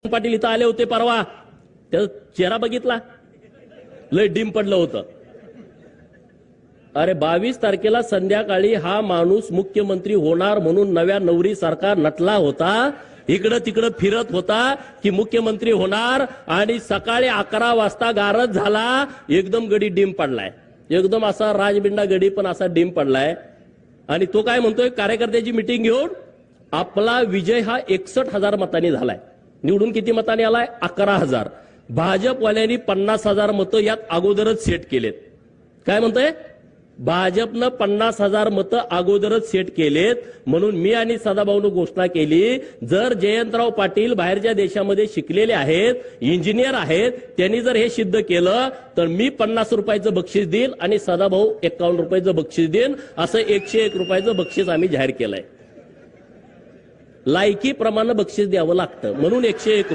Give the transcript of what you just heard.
पाटील इथं आले होते परवा, त्याचा चेहरा बघितला, लय डिम पडलं होतं. अरे 22 तारखेला संध्याकाळी हा माणूस मुख्यमंत्री होणार म्हणून नव्या नवरी सारखा नटला होता, इकडं तिकडं फिरत होता की मुख्यमंत्री होणार, आणि सकाळी 11 वाजता गारज झाला, एकदम गडी डिम पडलाय, एकदम असा राजबिंडा गडी पण असा डिम पडलाय. आणि तो काय म्हणतोय, कार्यकर्त्याची मिटिंग घेऊन आपला विजय हा 61,000 मतांनी झालाय. निवडून किती मतांनी आलाय? 11,000. भाजपवाल्यांनी 50,000 मतं यात अगोदरच सेट केलेत. काय म्हणतोय? भाजपनं 50,000 मतं अगोदरच सेट केलेत. म्हणून मी आणि सदाभाऊनं घोषणा केली, जर जयंतराव पाटील बाहेरच्या देशामध्ये शिकलेले आहेत, इंजिनियर आहेत, त्यांनी जर हे सिद्ध केलं तर मी 50 रुपयाचं बक्षीस देईन आणि सदाभाऊ 51 रुपयाचं बक्षीस देईन. असं 101 रुपयाचं बक्षीस आम्ही जाहीर केलंय. लायकीप्रमाणे बक्षीस द्यावं लागतं म्हणून 101